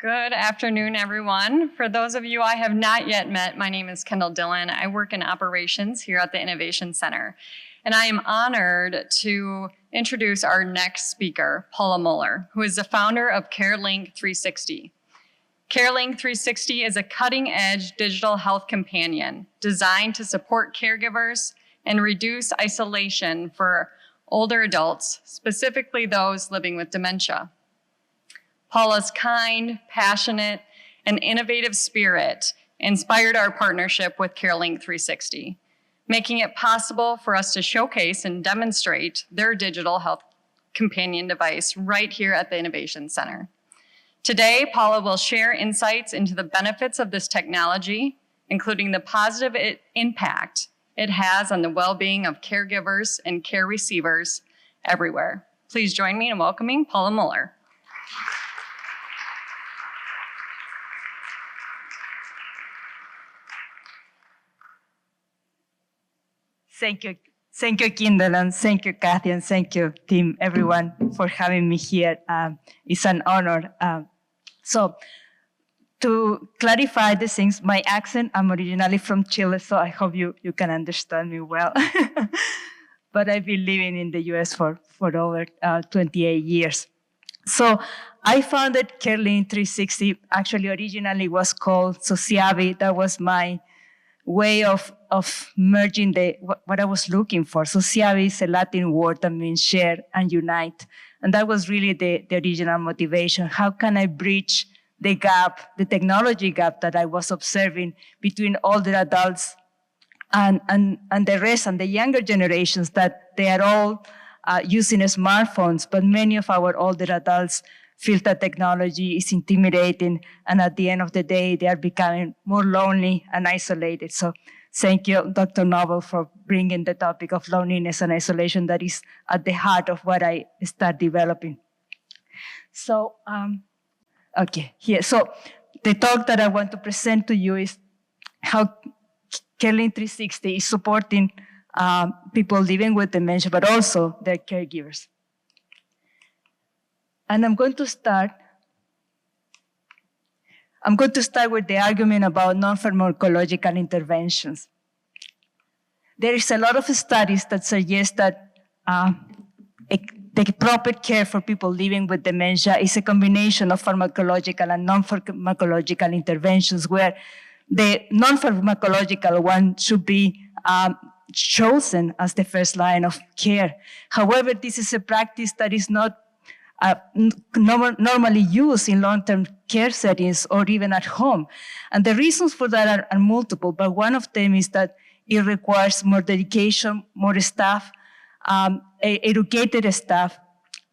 Good afternoon, everyone. For those of you I have not yet met, my name is Kendall Dillon. I work in operations here at the Innovation Center, and I am honored to introduce our next speaker, Paula Muller, who is the founder of CareLink 360. CareLink 360 is a cutting-edge digital health companion designed to support caregivers and reduce isolation for older adults, specifically those living with dementia. Paula's kind, passionate, and innovative spirit inspired our partnership with CareLink 360, making it possible for us to showcase and demonstrate their digital health companion device right here at the Innovation Center. Today, Paula will share insights into the benefits of this technology, including the positive impact it has on the well-being of caregivers and care receivers everywhere. Please join me in welcoming Paula Muller. Thank you, Kendall, and thank you, Kathy, and thank you, team, everyone, for having me here. It's an honor. So, to clarify the things, my accent, I'm originally from Chile, so I hope you can understand me well. But I've been living in the US for over 28 years. So, I founded CareLink 360, actually originally was called Sociavi. That was my way of merging what I was looking for. Sociavi is a Latin word that means share and unite. And that was really the original motivation. How can I bridge the gap, the technology gap that I was observing between older adults and the rest and the younger generations, that they are all using smartphones, but many of our older adults feel that technology is intimidating, and at the end of the day, they are becoming more lonely and isolated. So thank you, Dr. Noble, for bringing the topic of loneliness and isolation that is at the heart of what I start developing. So, okay, here. So the talk that I want to present to you is how CareLink 360 is supporting people living with dementia, but also their caregivers. And I'm going to start with the argument about non-pharmacological interventions. There is a lot of studies that suggest that the proper care for people living with dementia is a combination of pharmacological and non-pharmacological interventions, where the non-pharmacological one should be chosen as the first line of care. However, this is a practice that is not normally used in long-term care settings or even at home. And the reasons for that are multiple, but one of them is that it requires more dedication, more staff, educated staff,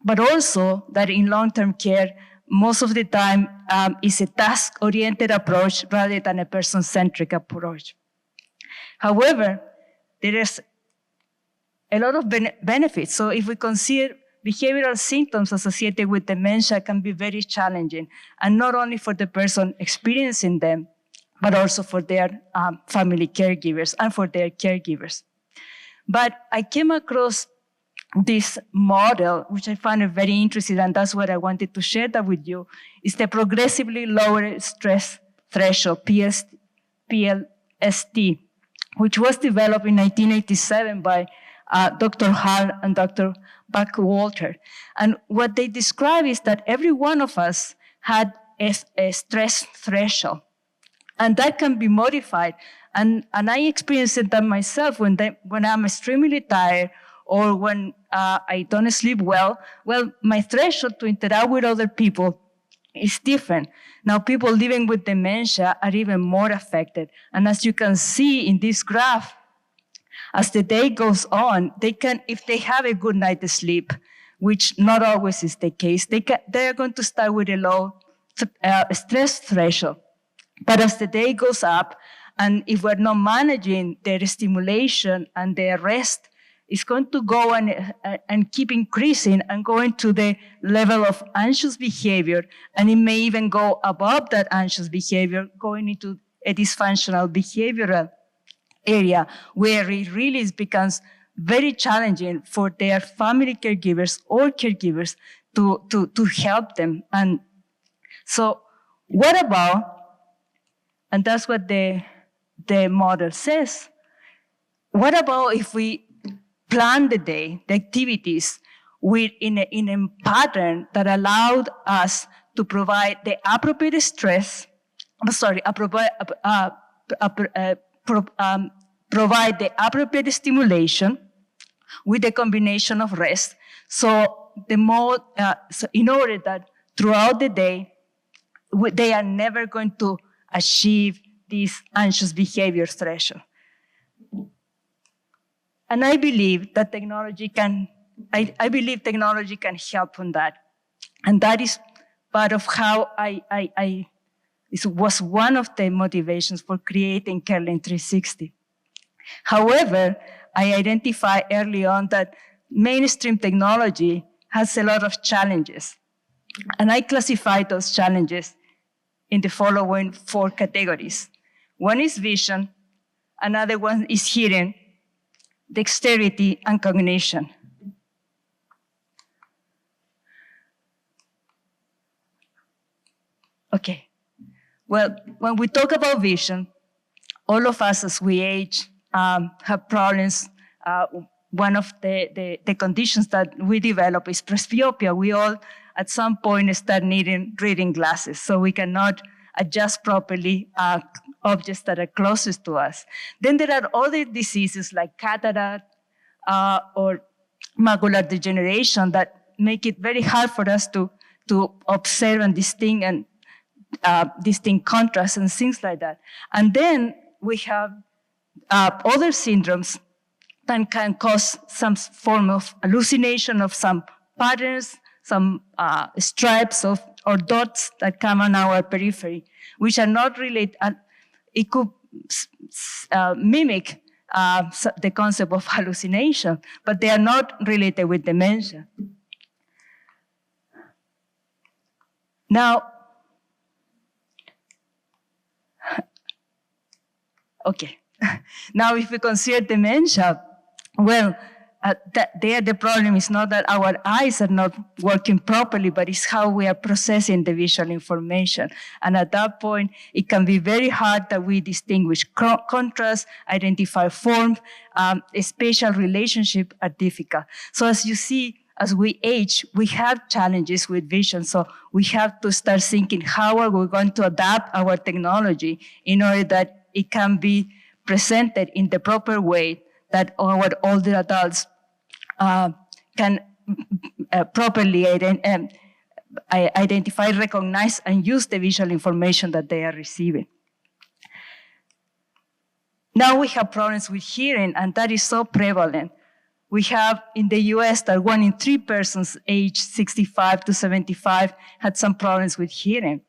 but also that in long-term care, most of the time is a task-oriented approach rather than a person-centric approach. However, there is a lot of benefits. So if we consider behavioral symptoms associated with dementia can be very challenging, and not only for the person experiencing them, but also for their family caregivers and for their caregivers. But I came across this model, which I found very interesting, and that's what I wanted to share that with you, is the progressively lower stress threshold, PLST, which was developed in 1987 by Dr. Hall and Dr. Buckwalter. And what they describe is that every one of us had a stress threshold, and that can be modified. And I experienced that myself when I'm extremely tired or when I don't sleep well. Well, my threshold to interact with other people is different. Now, people living with dementia are even more affected. And as you can see in this graph, as the day goes on, they can, if they have a good night's sleep, which not always is the case, they are going to start with a low stress threshold. But as the day goes up, and if we're not managing their stimulation and their rest, it's going to go and keep increasing and going to the level of anxious behavior, and it may even go above that anxious behavior, going into a dysfunctional behavioral area where it really becomes very challenging for their family caregivers or caregivers to help them. And so What about, and that's what the model says, what about if we plan the day, the activities, in a pattern that allowed us to provide the appropriate stress, provide the appropriate stimulation with a combination of rest. So in order that throughout the day, they are never going to achieve this anxious behavior threshold. And I believe that technology can help on that. And that is part of how it was one of the motivations for creating Kerlin 360. However, I identified early on that mainstream technology has a lot of challenges. And I classify those challenges in the following 4 categories. One is vision, another one is hearing, dexterity, and cognition. Okay. Well, when we talk about vision, all of us as we age have problems. One of the conditions that we develop is presbyopia. We all, at some point, start needing reading glasses, so we cannot adjust properly objects that are closest to us. Then there are other diseases like cataract or macular degeneration that make it very hard for us to observe and distinct contrast and things like that. And then we have other syndromes that can cause some form of hallucination of some patterns, some stripes or dots that come on our periphery, which are not related. It could mimic the concept of hallucination, but they are not related with dementia. Now, okay. Now, if we consider dementia, well, the problem is not that our eyes are not working properly, but it's how we are processing the visual information. And at that point, it can be very hard that we distinguish contrast, identify form, spatial relationship are difficult. So as you see, as we age, we have challenges with vision. So we have to start thinking, how are we going to adapt our technology in order that it can be presented in the proper way that our older adults can properly identify, recognize, and use the visual information that they are receiving. Now we have problems with hearing, and that is so prevalent. We have in the US that 1 in 3 persons aged 65 to 75 had some problems with hearing.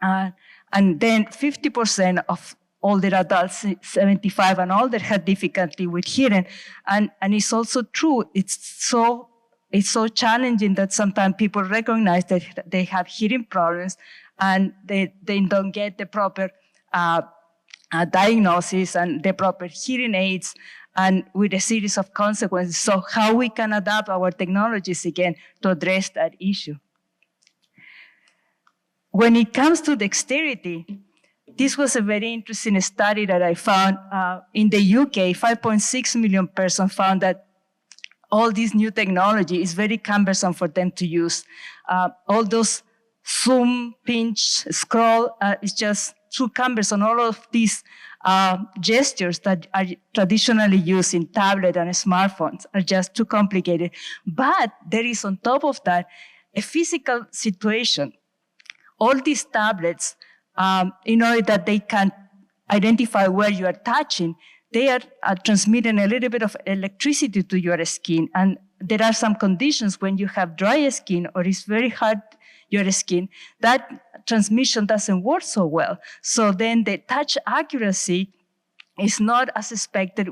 And then 50% of older adults, 75 and older, had difficulty with hearing. And it's also true, it's so challenging that sometimes people recognize that they have hearing problems and they don't get the proper diagnosis and the proper hearing aids, and with a series of consequences. So how we can adapt our technologies again to address that issue. When it comes to dexterity, this was a very interesting study that I found in the UK. 5.6 million persons found that all this new technology is very cumbersome for them to use. All those zoom, pinch, scroll is just too cumbersome. All of these gestures that are traditionally used in tablet and smartphones are just too complicated. But there is on top of that a physical situation. All these tablets, in order that they can identify where you are touching, they are transmitting a little bit of electricity to your skin. And there are some conditions when you have dry skin or it's very hard, your skin, that transmission doesn't work so well. So then the touch accuracy is not as expected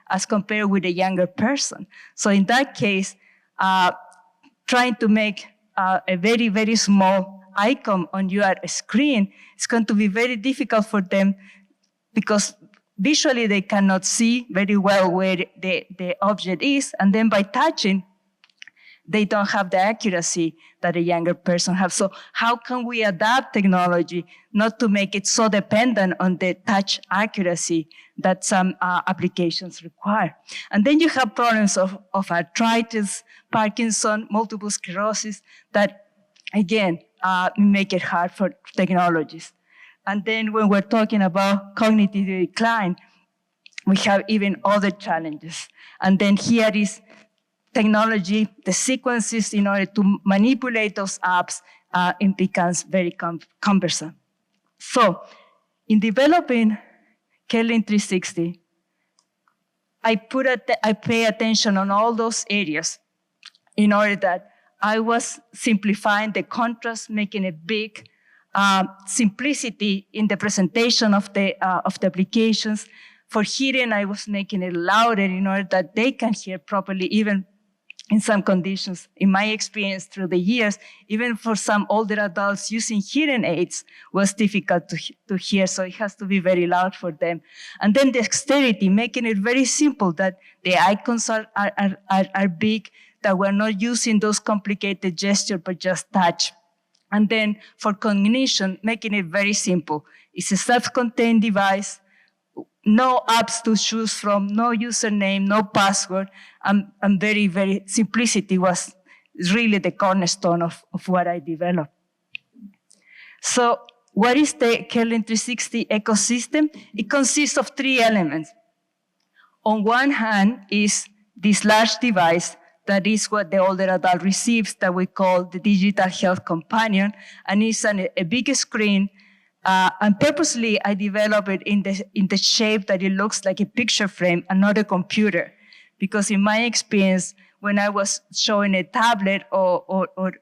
as compared with a younger person. So in that case, trying to make a very, very small icon on your screen, it's going to be very difficult for them because visually they cannot see very well where the object is. And then by touching, they don't have the accuracy that a younger person has. So how can we adapt technology not to make it so dependent on the touch accuracy that some applications require? And then you have problems of arthritis, Parkinson, multiple sclerosis that, again, make it hard for technologies. And then when we're talking about cognitive decline, we have even other challenges. And then here is technology, the sequences in order to manipulate those apps, it becomes very cumbersome. So in developing Kerlin 360, I pay attention on all those areas in order that I was simplifying the contrast, making a big simplicity in the presentation of the applications. For hearing, I was making it louder in order that they can hear properly, even in some conditions. In my experience through the years, even for some older adults, using hearing aids was difficult to hear, so it has to be very loud for them. And then dexterity, making it very simple, that the icons are big, that we're not using those complicated gestures, but just touch. And then for cognition, making it very simple. It's a self-contained device, no apps to choose from, no username, no password, and very, very simplicity was really the cornerstone of what I developed. So what is the Kerlin 360 ecosystem? It consists of three elements. On one hand is this large device that is what the older adult receives, that we call the digital health companion, and it's a big screen. And purposely, I developed it in the shape that it looks like a picture frame and not a computer. Because in my experience, when I was showing a tablet or a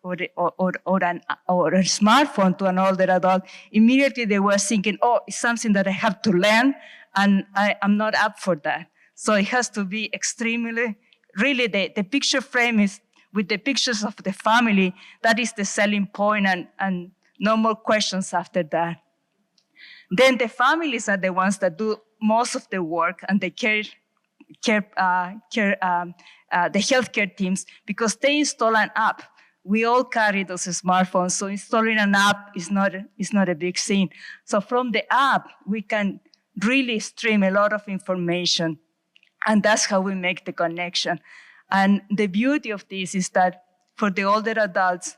smartphone to an older adult, immediately they were thinking, oh, it's something that I have to learn, and I'm not up for that. So it has to be extremely, really the picture frame is with the pictures of the family, that is the selling point, and no more questions after that. Then the families are the ones that do most of the work, and the healthcare teams, because they install an app. We all carry those smartphones, so installing an app is not a big thing. So from the app, we can really stream a lot of information, and that's how we make the connection. And the beauty of this is that for the older adults,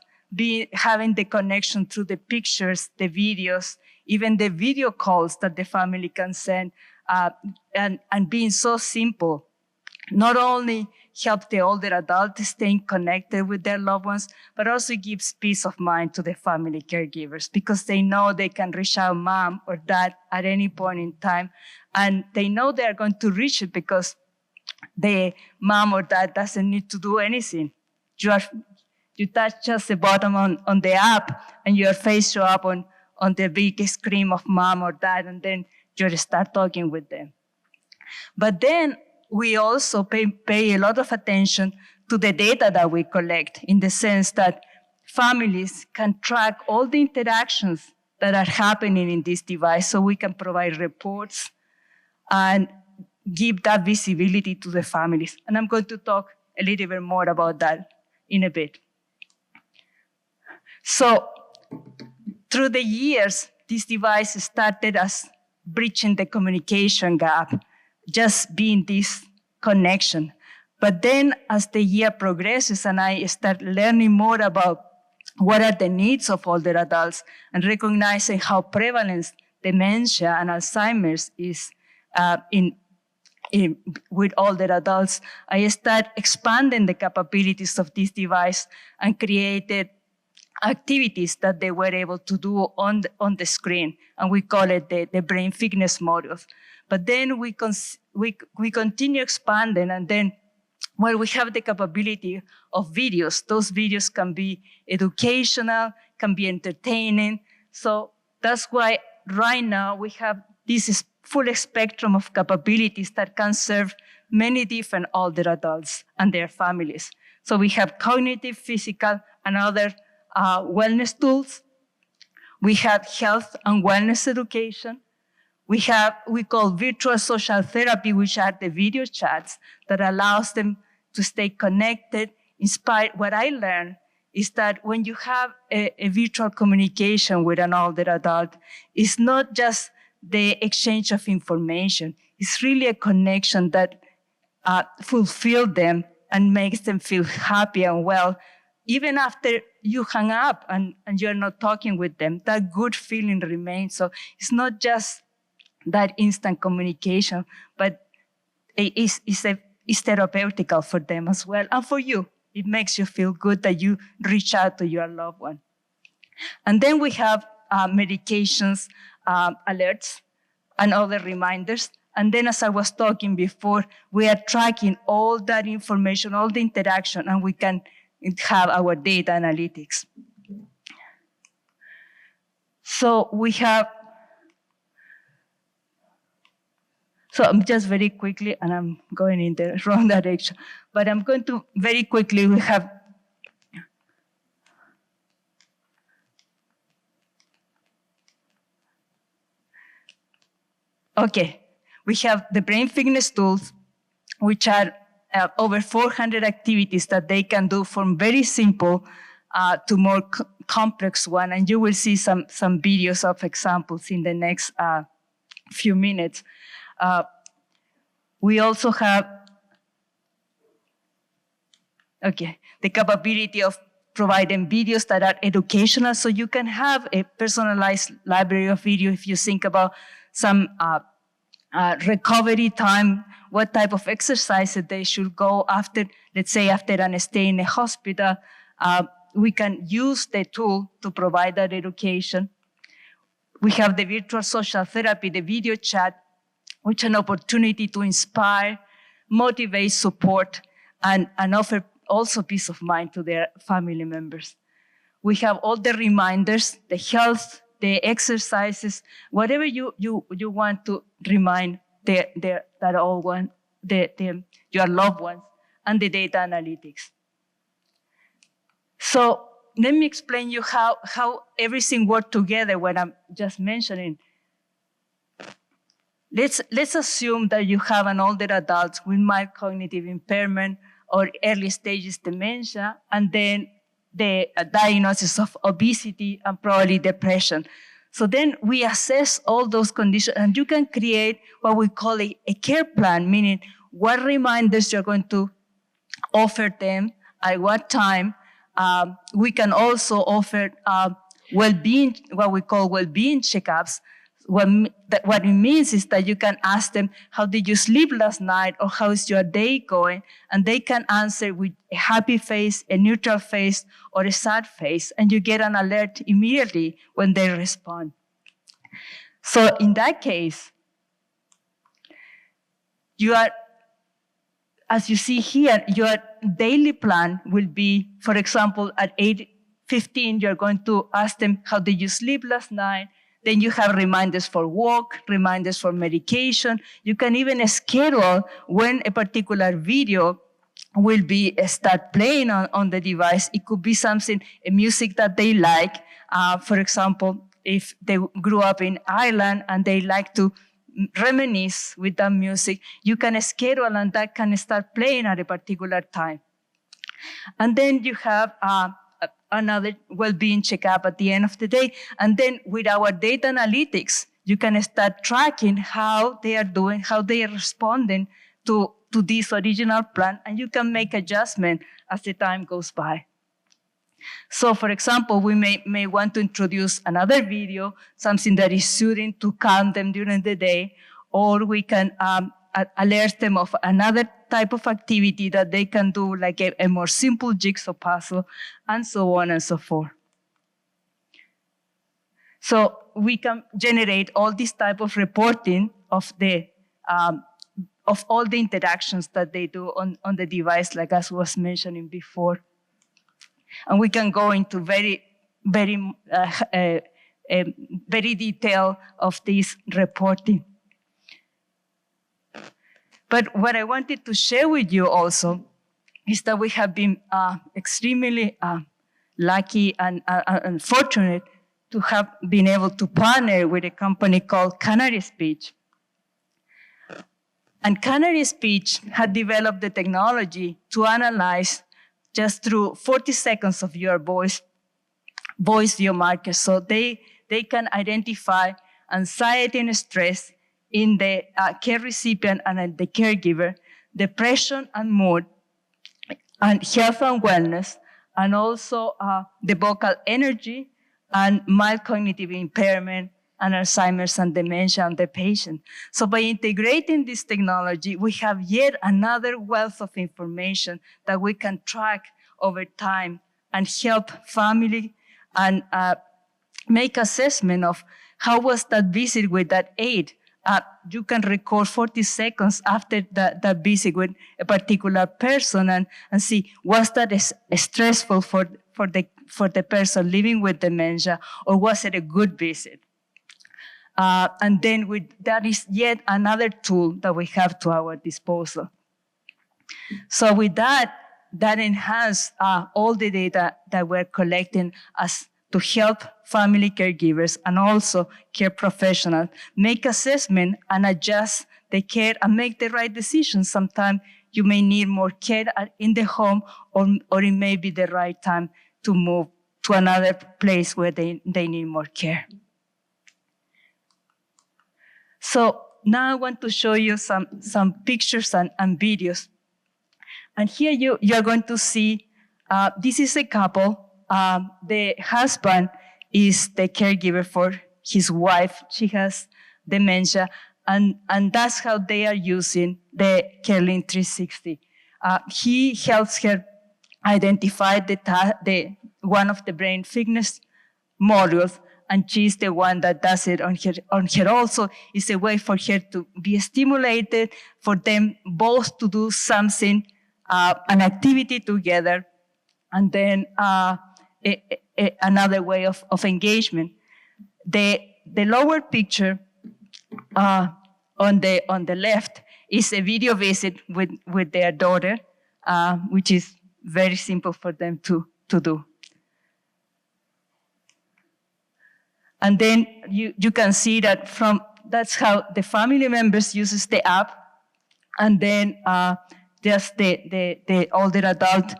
having the connection through the pictures, the videos, even the video calls that the family can send, and being so simple, not only help the older adult staying connected with their loved ones, but also gives peace of mind to the family caregivers, because they know they can reach out mom or dad at any point in time, and they know they are going to reach it because the mom or dad doesn't need to do anything. You touch just the button on the app, and your face show up on the big screen of mom or dad, and then you start talking with them. But then we also pay a lot of attention to the data that we collect, in the sense that families can track all the interactions that are happening in this device, so we can provide reports and give that visibility to the families. And I'm going to talk a little bit more about that in a bit. So through the years, this device started as bridging the communication gap, just being this connection. But then as the year progresses and I start learning more about what are the needs of older adults and recognizing how prevalent dementia and Alzheimer's is with older adults, I start expanding the capabilities of this device and created activities that they were able to do on the screen, and we call it the brain fitness modules. But then we continue expanding, and then when we have the capability of videos, those videos can be educational, can be entertaining. So that's why right now we have this full spectrum of capabilities that can serve many different older adults and their families. So we have cognitive, physical, and other wellness tools. We have health and wellness education. We call virtual social therapy, which are the video chats that allows them to stay connected inspired, what I learned is that when you have a virtual communication with an older adult, it's not just the exchange of information. It's really a connection that fulfills them and makes them feel happy and well. Even after you hang up and you're not talking with them, that good feeling remains. So it's not just that instant communication, but it's therapeutical for them as well, and for you. It makes you feel good that you reach out to your loved one. And then we have medications, alerts, and other reminders. And then, as I was talking before, we are tracking all that information, all the interaction, and we can have our data analytics. So we have, so I'm just very quickly, and I'm going in the wrong direction, but I'm going to very quickly, we have, okay, we have the brain fitness tools, which are over 400 activities that they can do from very simple to more complex one. And you will see some videos of examples in the next few minutes. We also have, the capability of providing videos that are educational, so you can have a personalized library of video if you think about some recovery time, what type of exercises they should go after, let's say after a stay in a hospital. We can use the tool to provide that education. We have the virtual social therapy, the video chat, which is an opportunity to inspire, motivate, support, and offer also peace of mind to their family members. We have all the reminders, the health, the exercises, whatever you want to remind your loved ones, and the data analytics. So let me explain you how everything works together when I'm just mentioning. Let's assume that you have an older adult with mild cognitive impairment or early stages dementia, and then the diagnosis of obesity and probably depression. So then we assess all those conditions, and you can create what we call a care plan, meaning what reminders you're going to offer them, at what time. We can also offer well-being, what we call well-being checkups. What it means is that you can ask them, how did you sleep last night, or how is your day going? And they can answer with a happy face, a neutral face, or a sad face, and you get an alert immediately when they respond. So in that case, you are, as you see here, your daily plan will be, for example, at 8:15, you're going to ask them, how did you sleep last night? Then you have reminders for work, reminders for medication. You can even schedule when a particular video will be start playing on the device. It could be something, a music that they like. For example, if they grew up in Ireland and they like to reminisce with that music, you can schedule and that can start playing at a particular time. And then you have another well-being checkup at the end of the day. And then with our data analytics, you can start tracking how they are doing, how they are responding to this original plan, and you can make adjustment as the time goes by. So for example, we may want to introduce another video, something that is suiting to calm them during the day, or we can alert them of another type of activity that they can do, like a more simple jigsaw puzzle, and so on and so forth. So we can generate all this type of reporting of all the interactions that they do on the device, like as was mentioning before. And we can go into very detail of this reporting. But what I wanted to share with you also is that we have been extremely lucky and fortunate to have been able to partner with a company called Canary Speech. And Canary Speech had developed the technology to analyze just through 40 seconds of your voice biomarkers. So they can identify anxiety and stress in the care recipient and in the caregiver, depression and mood, and health and wellness, and also the vocal energy and mild cognitive impairment and Alzheimer's and dementia on the patient. So by integrating this technology, we have yet another wealth of information that we can track over time and help family and make assessment of how was that visit with that aide. You can record 40 seconds after that visit with a particular person and see, was that stressful for the person living with dementia, or was it a good visit? And then that is yet another tool that we have to our disposal. So with that enhances all the data that we're collecting as to help family caregivers and also care professionals make assessment and adjust the care and make the right decisions. Sometimes you may need more care in the home, or it may be the right time to move to another place where they need more care. So now I want to show you some pictures and videos. And here you are going to see, this is a couple. The husband is the caregiver for his wife. She has dementia, and that's how they are using the CareLink 360. He helps her identify the one of the brain fitness modules, and she's the one that does it on her also. It's a way for her to be stimulated, for them both to do something, an activity together, and then another way of engagement. The lower picture on the left is a video visit with their daughter, which is very simple for them to do. And then you can see that that's how the family members uses the app, and then just the older adult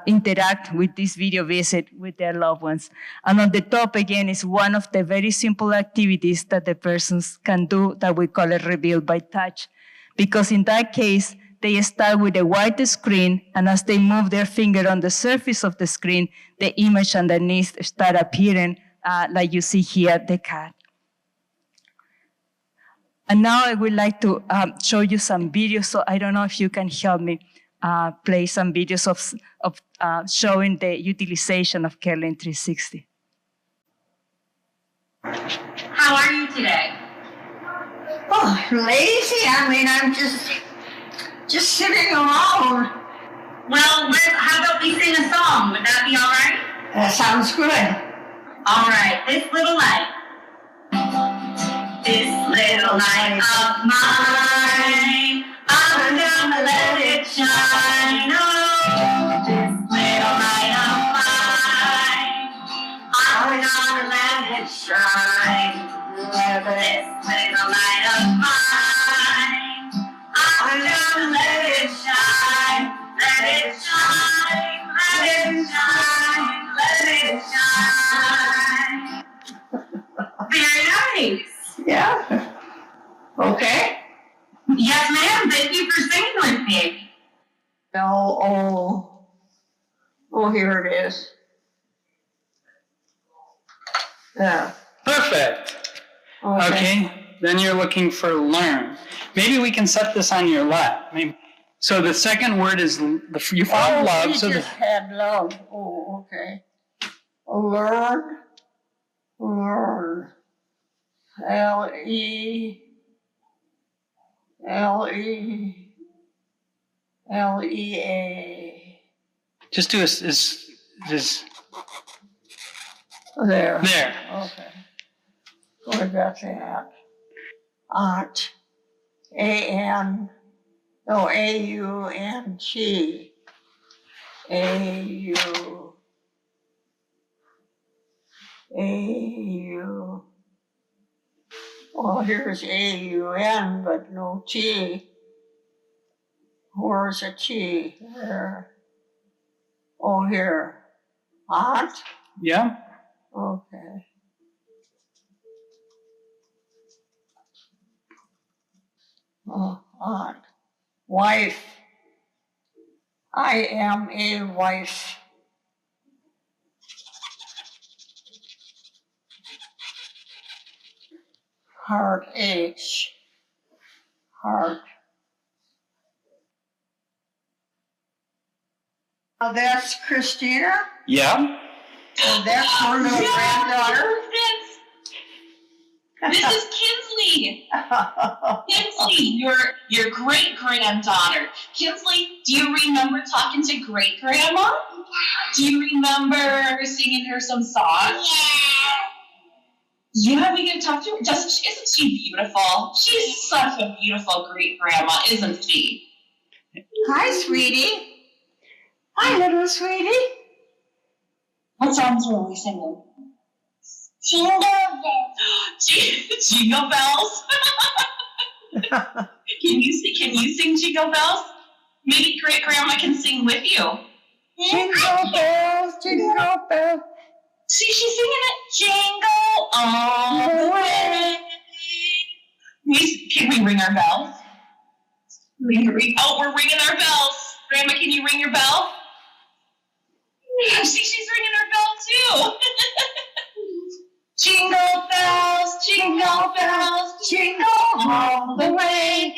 interact with this video visit with their loved ones. And on the top, again, is one of the very simple activities that the persons can do that we call it reveal by touch. Because in that case, they start with a white screen, and as they move their finger on the surface of the screen, the image underneath start appearing, like you see here, the cat. And now I would like to show you some videos, so I don't know if you can help me play some videos of showing the utilization of CareLink 360. How are you today? Oh, lazy. I mean, I'm just sitting alone. Well, how about we sing a song? Would that be all right? That sounds good. All right. This little light of mine, I'm gonna let it shine. Oh, this little light of mine, I'm gonna let it shine. This little light of mine, I'm gonna let it shine. Let it shine, let it shine, let it shine. Very nice. Yeah. Okay. Yes, ma'am. Thank you for singing with me. Oh, here it is. Yeah. Perfect. Okay. Then you're looking for learn. Maybe we can set this on your lap. So the second word is you found love. We So just had love. Oh, okay. Learn. Lea. just do is There. there. Okay. Where got that? Aunt. A-U-N-T. A-U. Well, here's A-U-N, but no T. Where's a T? There. Oh, here. Aunt? Yeah? Okay. Oh, aunt. Wife. I am a wife. Heart H. Heart. Oh, that's Christina? Yeah? And that's her little granddaughter? This is Kinsley. Kinsley, your great granddaughter. Kinsley, do you remember talking to great grandma? Do you remember singing her some songs? Yeah, we get to talk to her. Isn't she beautiful? She's such a beautiful great grandma, isn't she? Hi, sweetie. Hi, little sweetie. What songs were we singing? Jingle bells. Jingle bells. Can you sing Jingle Bells? Maybe great grandma can sing with you. Jingle bells, jingle bells. See, she's singing it. Jingle all the way. Can we ring our bells? We're ringing our bells. Grandma, can you ring your bell? See, she's ringing her bell too. Jingle bells, jingle all the way.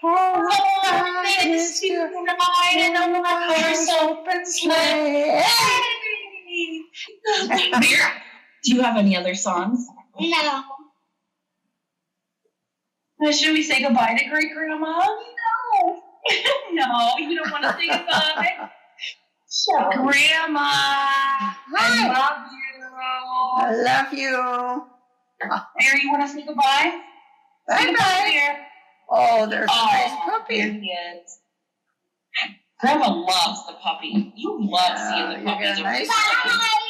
Oh, what is to ride in a horse open sleigh. Do you have any other songs? No. Should we say goodbye to great grandma? No. No, you don't want to say goodbye. Sure. Grandma, I love you. I love you. Mary, you want to say goodbye? Bye bye. Oh, there's a nice puppy. Yes. Grandma loves the puppy. You love seeing the You puppy. got a nice Bye.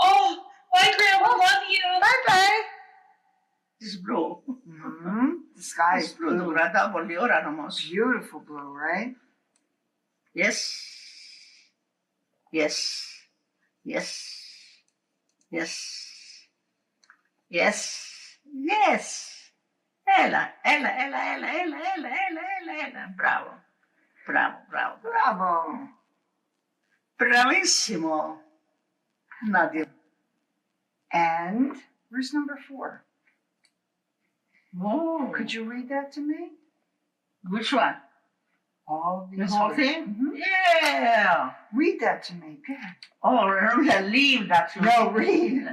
Oh, bye, Grandma. Love you. Bye bye. It's blue. Mm-hmm. The sky is blue. Beautiful blue, right? Yes. Yes. Yes. Yes. Yes. Yes. Ella. Bravo. Bravo. Bravissimo. Nadia. And where's number 4? Oh. Could you read that to me? Which one? All these The whole words. thing? Mhm. Yeah. Read that to me. Good. Oh, leave that to No, me. read.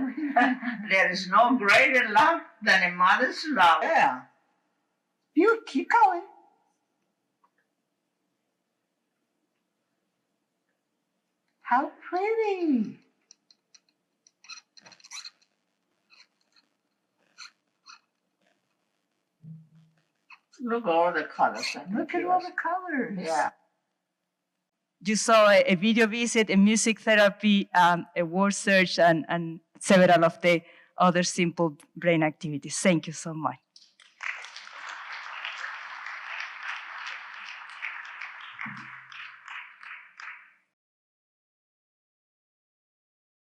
There is no greater love than a mother's love. Yeah. You keep going. How pretty. Look at all the colors. Look at all the colors. Yeah. You saw a video visit, a music therapy, a word search, and several of the other simple brain activities. Thank you so much.